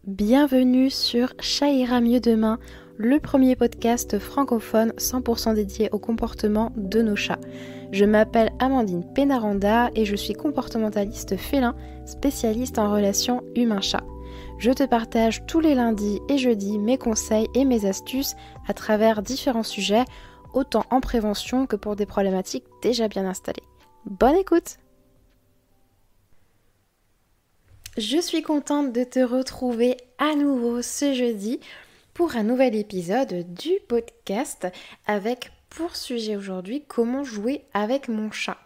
Bienvenue sur Chat ira mieux demain, le premier podcast francophone 100% dédié au comportement de nos chats. Je m'appelle Amandine Pénaranda et je suis comportementaliste félin, spécialiste en relations humain-chat. Je te partage tous les lundis et jeudis mes conseils et mes astuces à travers différents sujets, autant en prévention que pour des problématiques déjà bien installées. Bonne écoute! Je suis contente de te retrouver à nouveau ce jeudi pour un nouvel épisode du podcast avec pour sujet aujourd'hui comment jouer avec mon chat.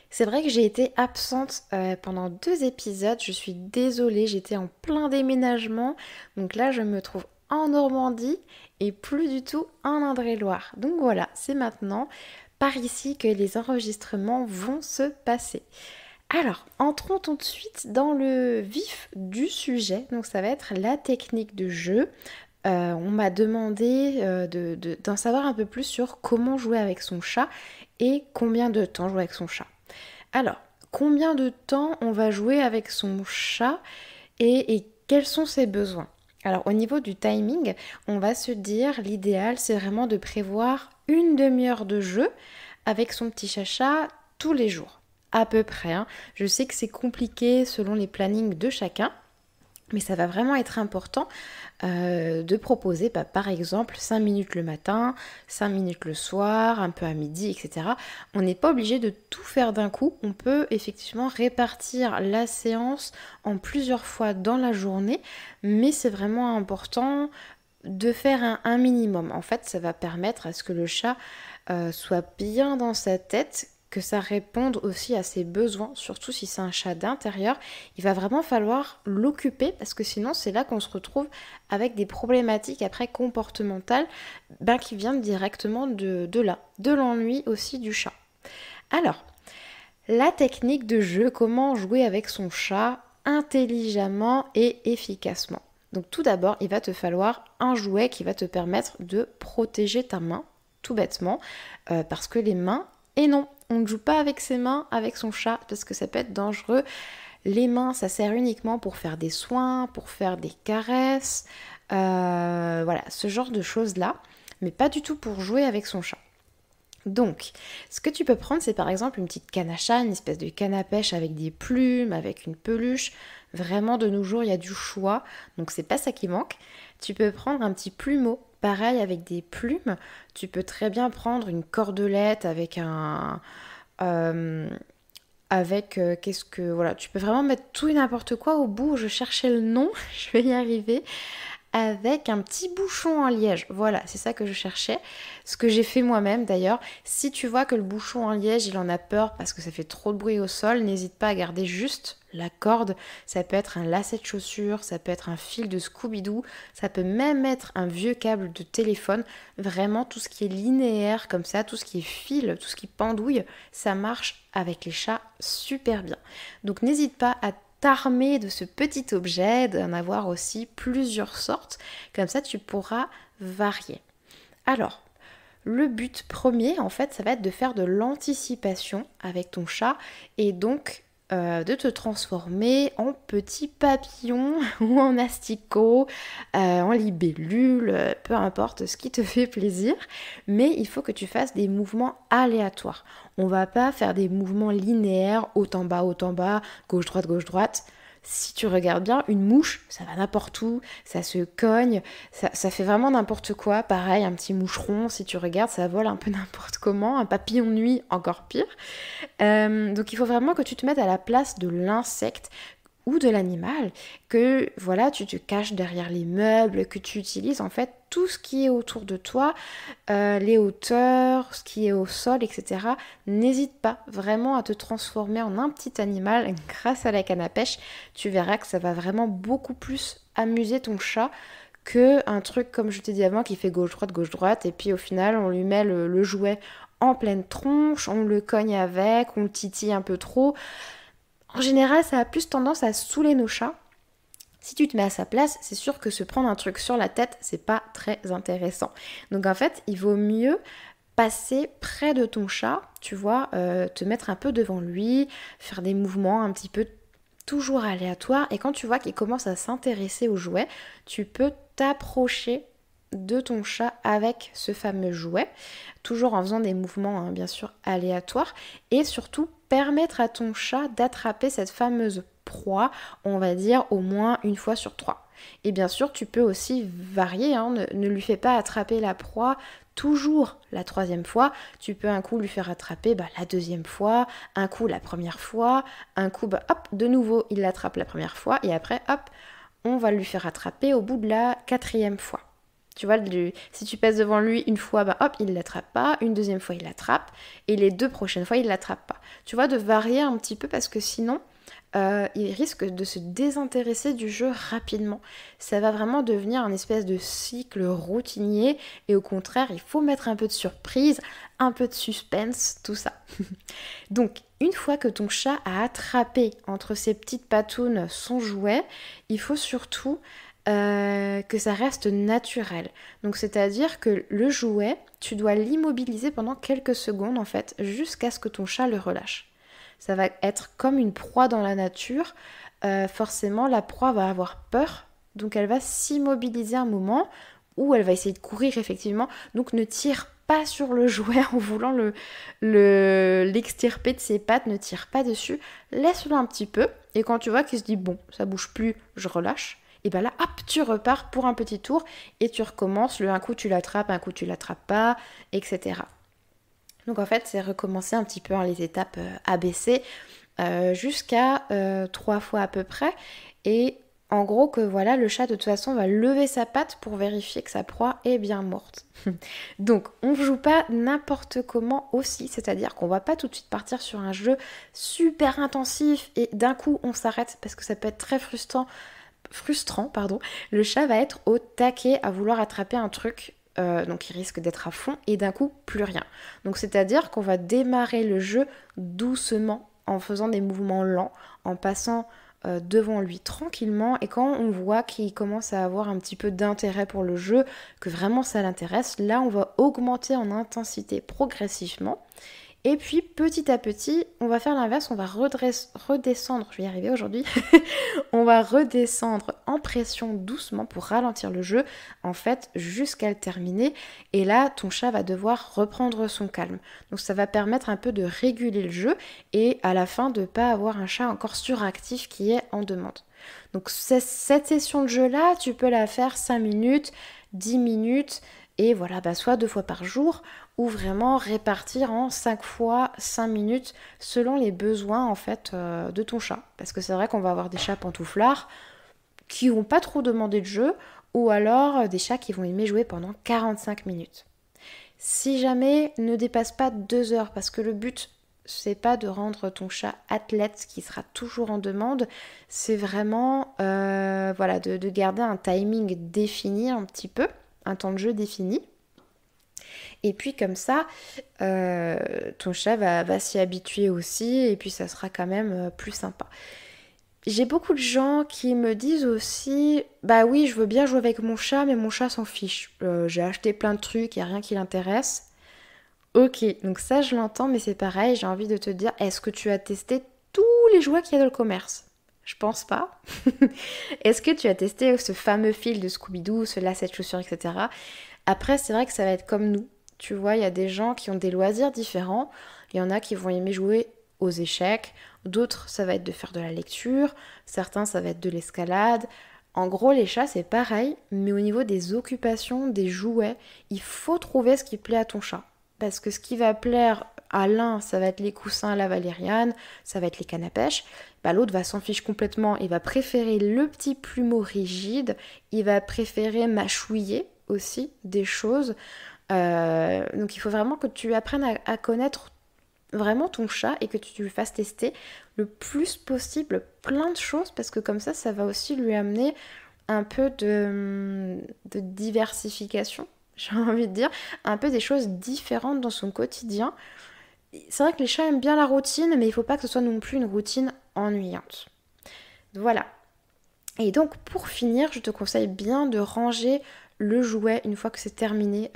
C'est vrai que j'ai été absente pendant 2 épisodes, je suis désolée, j'étais en plein déménagement, donc là je me trouve en Normandie et plus du tout en Indre-et-Loire. Donc voilà, c'est maintenant par ici que les enregistrements vont se passer. Alors, entrons tout de suite dans le vif du sujet, donc ça va être la technique de jeu. On m'a demandé d'en savoir un peu plus sur comment jouer avec son chat et combien de temps jouer avec son chat. Alors, combien de temps on va jouer avec son chat et quels sont ses besoins? Alors, au niveau du timing, on va se dire l'idéal c'est vraiment de prévoir 1 demi-heure de jeu avec son petit chacha tous les jours. À peu près, hein. Je sais que c'est compliqué selon les plannings de chacun, mais ça va vraiment être important de proposer par exemple 5 minutes le matin, 5 minutes le soir, un peu à midi, etc. On n'est pas obligé de tout faire d'un coup, on peut effectivement répartir la séance en plusieurs fois dans la journée, mais c'est vraiment important de faire un minimum. En fait, ça va permettre à ce que le chat soit bien dans sa tête, que ça réponde aussi à ses besoins, surtout si c'est un chat d'intérieur. Il va vraiment falloir l'occuper parce que sinon c'est là qu'on se retrouve avec des problématiques après comportementales qui viennent directement de là, de l'ennui aussi du chat. Alors, la technique de jeu, comment jouer avec son chat intelligemment et efficacement. Donc tout d'abord, il va te falloir un jouet qui va te permettre de protéger ta main, tout bêtement, parce que les mains, et non, on ne joue pas avec ses mains, avec son chat, parce que ça peut être dangereux. Les mains, ça sert uniquement pour faire des soins, pour faire des caresses, voilà, ce genre de choses-là, mais pas du tout pour jouer avec son chat. Donc, ce que tu peux prendre, c'est par exemple une petite canne à chat, une espèce de canne à pêche avec des plumes, avec une peluche. Vraiment, de nos jours, il y a du choix, donc c'est pas ça qui manque. Tu peux prendre un petit plumeau, pareil avec des plumes. Tu peux très bien prendre une cordelette avec voilà, tu peux vraiment mettre tout et n'importe quoi au bout. Je cherchais le nom, je vais y arriver. Avec un petit bouchon en liège. Voilà, c'est ça que je cherchais. Ce que j'ai fait moi-même d'ailleurs. Si tu vois que le bouchon en liège, il en a peur parce que ça fait trop de bruit au sol, n'hésite pas à garder juste la corde. Ça peut être un lacet de chaussure, ça peut être un fil de Scooby-Doo, ça peut même être un vieux câble de téléphone. Vraiment, tout ce qui est linéaire comme ça, tout ce qui est fil, tout ce qui pendouille, ça marche avec les chats super bien. Donc n'hésite pas à t'armer de ce petit objet, d'en avoir aussi plusieurs sortes, comme ça tu pourras varier. Alors, le but premier, en fait, ça va être de faire de l'anticipation avec ton chat et donc de te transformer en petit papillon ou en asticot, en libellule, peu importe ce qui te fait plaisir, mais il faut que tu fasses des mouvements aléatoires. On va pas faire des mouvements linéaires, haut en bas, gauche droite. Si tu regardes bien, une mouche, ça va n'importe où, ça se cogne, ça fait vraiment n'importe quoi. Pareil, un petit moucheron, si tu regardes, ça vole un peu n'importe comment. Un papillon de nuit, encore pire. Donc il faut vraiment que tu te mettes à la place de l'insecte ou de l'animal, que voilà, tu te caches derrière les meubles, que tu utilises en fait tout ce qui est autour de toi, les hauteurs, ce qui est au sol, etc. N'hésite pas vraiment à te transformer en un petit animal grâce à la canne à pêche. Tu verras que ça va vraiment beaucoup plus amuser ton chat que un truc comme je t'ai dit avant qui fait gauche droite et puis au final on lui met le jouet en pleine tronche, on le cogne avec, on le titille un peu trop. En général, ça a plus tendance à saouler nos chats. Si tu te mets à sa place, c'est sûr que se prendre un truc sur la tête, c'est pas très intéressant. Donc en fait, il vaut mieux passer près de ton chat, tu vois, te mettre un peu devant lui, faire des mouvements un petit peu toujours aléatoires. Et quand tu vois qu'il commence à s'intéresser au jouet, tu peux t'approcher de ton chat avec ce fameux jouet, toujours en faisant des mouvements bien sûr aléatoires, et surtout permettre à ton chat d'attraper cette fameuse proie, on va dire au moins une fois sur 3. Et bien sûr, tu peux aussi varier, ne lui fais pas attraper la proie toujours la 3e fois, tu peux un coup lui faire attraper la 2e fois, un coup la 1re fois, un coup hop, de nouveau il l'attrape la 1re fois, et après hop, on va lui faire attraper au bout de la 4e fois. Tu vois, si tu passes devant lui une fois, hop, il ne l'attrape pas, une 2e fois il l'attrape, et les 2 prochaines fois il ne l'attrape pas. Tu vois, de varier un petit peu parce que sinon, il risque de se désintéresser du jeu rapidement. Ça va vraiment devenir un espèce de cycle routinier, et au contraire, il faut mettre un peu de surprise, un peu de suspense, tout ça. Donc, une fois que ton chat a attrapé entre ses petites patounes son jouet, il faut surtout que ça reste naturel. Donc c'est-à-dire que le jouet, tu dois l'immobiliser pendant quelques secondes en fait, jusqu'à ce que ton chat le relâche. Ça va être comme une proie dans la nature. Forcément, la proie va avoir peur, donc elle va s'immobiliser un moment, ou elle va essayer de courir effectivement. Donc ne tire pas sur le jouet en voulant l'extirper de ses pattes, ne tire pas dessus, laisse-le un petit peu, et quand tu vois qu'il se dit bon, ça bouge plus, je relâche, et bien là, hop, tu repars pour un petit tour et tu recommences. Un coup tu l'attrapes, un coup tu l'attrapes pas, etc. Donc en fait, c'est recommencer un petit peu les étapes ABC jusqu'à 3 fois à peu près. Et en gros que voilà, le chat de toute façon va lever sa patte pour vérifier que sa proie est bien morte. Donc on ne joue pas n'importe comment aussi, c'est-à-dire qu'on va pas tout de suite partir sur un jeu super intensif et d'un coup on s'arrête parce que ça peut être très frustrant, le chat va être au taquet à vouloir attraper un truc, donc il risque d'être à fond et d'un coup plus rien. Donc c'est-à-dire qu'on va démarrer le jeu doucement en faisant des mouvements lents, en passant devant lui tranquillement, et quand on voit qu'il commence à avoir un petit peu d'intérêt pour le jeu, que vraiment ça l'intéresse, là on va augmenter en intensité progressivement. Et puis petit à petit, on va faire l'inverse, on va redescendre, je vais y arriver aujourd'hui, on va redescendre en pression doucement pour ralentir le jeu, en fait, jusqu'à le terminer. Et là, ton chat va devoir reprendre son calme. Donc ça va permettre un peu de réguler le jeu et à la fin de ne pas avoir un chat encore suractif qui est en demande. Donc cette session de jeu-là, tu peux la faire 5 minutes, 10 minutes, et voilà, soit 2 fois par jour, ou vraiment répartir en 5 fois 5 minutes selon les besoins en fait de ton chat. Parce que c'est vrai qu'on va avoir des chats pantouflards qui vont pas trop demander de jeu, ou alors des chats qui vont aimer jouer pendant 45 minutes. Si jamais, ne dépasse pas 2 heures, parce que le but c'est pas de rendre ton chat athlète qui sera toujours en demande, c'est vraiment de garder un timing défini un petit peu, un temps de jeu défini. Et puis comme ça, ton chat va s'y habituer aussi, et puis ça sera quand même plus sympa. J'ai beaucoup de gens qui me disent aussi, bah oui, je veux bien jouer avec mon chat, mais mon chat s'en fiche. J'ai acheté plein de trucs, il n'y a rien qui l'intéresse. Ok, donc ça je l'entends, mais c'est pareil, j'ai envie de te dire, est-ce que tu as testé tous les jouets qu'il y a dans le commerce ? Je pense pas. Est-ce que tu as testé ce fameux fil de Scooby-Doo, ce lacet de chaussures, etc. Après, c'est vrai que ça va être comme nous. Tu vois, il y a des gens qui ont des loisirs différents. Il y en a qui vont aimer jouer aux échecs. D'autres, ça va être de faire de la lecture. Certains, ça va être de l'escalade. En gros, les chats, c'est pareil. Mais au niveau des occupations, des jouets, il faut trouver ce qui plaît à ton chat. Parce que ce qui va plaire à l'un, ça va être les coussins à la valériane, ça va être les cannes à pêche. L'autre va s'en fiche complètement. Il va préférer le petit plumeau rigide. Il va préférer mâchouiller aussi des choses. Donc il faut vraiment que tu apprennes à connaître vraiment ton chat et que tu lui fasses tester le plus possible plein de choses, parce que comme ça va aussi lui amener un peu de diversification, j'ai envie de dire, un peu des choses différentes dans son quotidien. C'est vrai que les chats aiment bien la routine, mais il ne faut pas que ce soit non plus une routine ennuyante. Voilà. Et donc pour finir, je te conseille bien de ranger le jouet une fois que c'est terminé,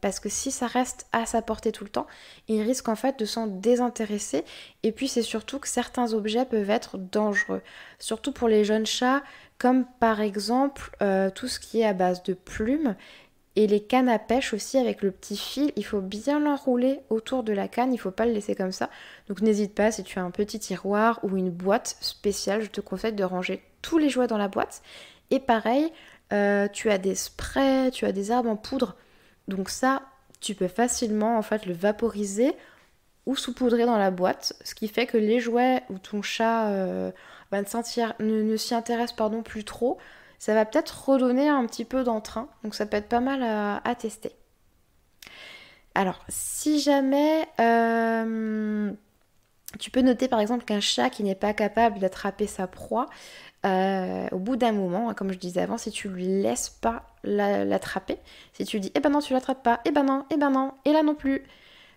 parce que si ça reste à sa portée tout le temps, il risque en fait de s'en désintéresser. Et puis c'est surtout que certains objets peuvent être dangereux, surtout pour les jeunes chats, comme par exemple tout ce qui est à base de plumes. Et les cannes à pêche aussi avec le petit fil, il faut bien l'enrouler autour de la canne, il faut pas le laisser comme ça. Donc n'hésite pas, si tu as un petit tiroir ou une boîte spéciale, je te conseille de ranger tous les jouets dans la boîte. Et pareil, tu as des sprays, tu as des herbes en poudre. Donc ça, tu peux facilement en fait le vaporiser ou saupoudrer dans la boîte, ce qui fait que les jouets où ton chat ne s'y intéresse plus trop, ça va peut-être redonner un petit peu d'entrain, donc ça peut être pas mal à tester. Alors, si jamais tu peux noter par exemple qu'un chat qui n'est pas capable d'attraper sa proie, au bout d'un moment, comme je disais avant, si tu lui laisses pas l'attraper, si tu dis « eh ben non, tu l'attrapes pas, eh ben non, et là non plus »,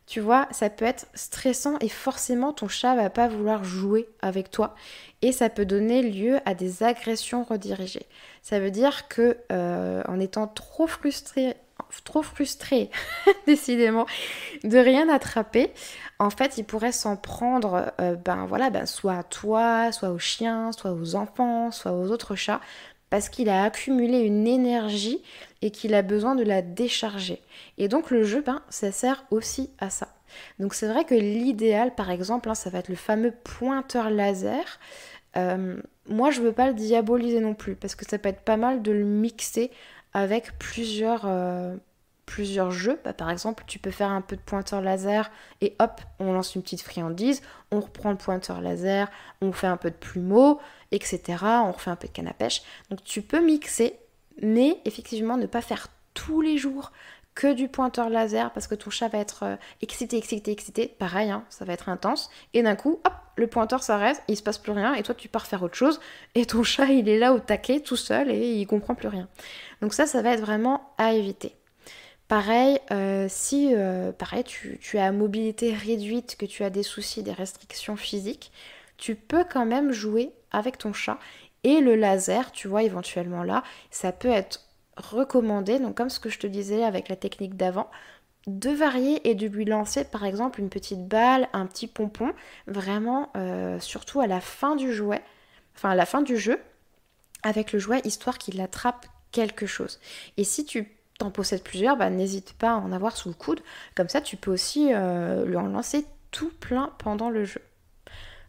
tu vois, ça peut être stressant et forcément ton chat va pas vouloir jouer avec toi et ça peut donner lieu à des agressions redirigées. Ça veut dire que en étant trop frustré, décidément, de rien attraper, en fait, il pourrait s'en prendre, soit à toi, soit aux chiens, soit aux enfants, soit aux autres chats, parce qu'il a accumulé une énergie et qu'il a besoin de la décharger. Et donc le jeu, ça sert aussi à ça. Donc c'est vrai que l'idéal, par exemple, ça va être le fameux pointeur laser. Moi, je veux pas le diaboliser non plus, parce que ça peut être pas mal de le mixer avec plusieurs jeux. Par exemple, tu peux faire un peu de pointeur laser et hop, on lance une petite friandise, on reprend le pointeur laser, on fait un peu de plumeau, etc. On refait un peu de canne à pêche. Donc tu peux mixer, mais effectivement ne pas faire tous les jours que du pointeur laser parce que ton chat va être excité. Pareil, ça va être intense. Et d'un coup, hop, le pointeur s'arrête, il se passe plus rien et toi tu pars faire autre chose et ton chat il est là au taquet tout seul et il comprend plus rien. Donc ça va être vraiment à éviter. Pareil, si tu as mobilité réduite, que tu as des soucis, des restrictions physiques, tu peux quand même jouer avec ton chat. Et le laser, tu vois, éventuellement là, ça peut être recommandé, donc comme ce que je te disais avec la technique d'avant, de varier et de lui lancer par exemple une petite balle, un petit pompon, vraiment surtout à la fin du jeu, avec le jouet, histoire qu'il attrape quelque chose. Et si tu t'en possèdes plusieurs, n'hésite pas à en avoir sous le coude, comme ça tu peux aussi lui en lancer tout plein pendant le jeu.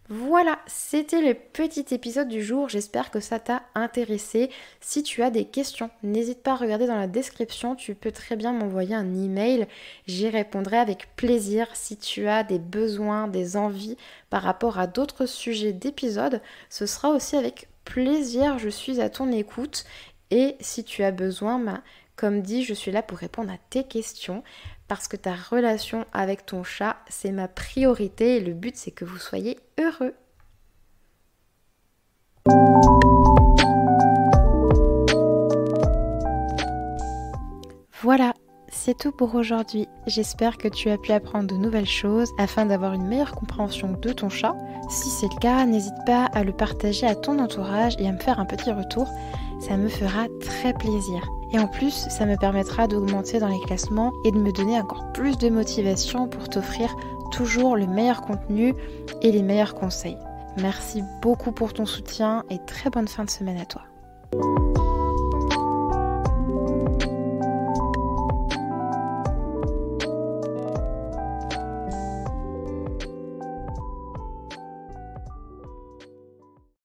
Voilà, c'était le petit épisode du jour, j'espère que ça t'a intéressé. Si tu as des questions, n'hésite pas à regarder dans la description, tu peux très bien m'envoyer un email, j'y répondrai avec plaisir. Si tu as des besoins, des envies par rapport à d'autres sujets d'épisodes, ce sera aussi avec plaisir, je suis à ton écoute. Et si tu as besoin, comme dit, je suis là pour répondre à tes questions. Parce que ta relation avec ton chat, c'est ma priorité et le but, c'est que vous soyez heureux. Voilà, c'est tout pour aujourd'hui. J'espère que tu as pu apprendre de nouvelles choses afin d'avoir une meilleure compréhension de ton chat. Si c'est le cas, n'hésite pas à le partager à ton entourage et à me faire un petit retour. Ça me fera très plaisir. Et en plus, ça me permettra d'augmenter dans les classements et de me donner encore plus de motivation pour t'offrir toujours le meilleur contenu et les meilleurs conseils. Merci beaucoup pour ton soutien et très bonne fin de semaine à toi.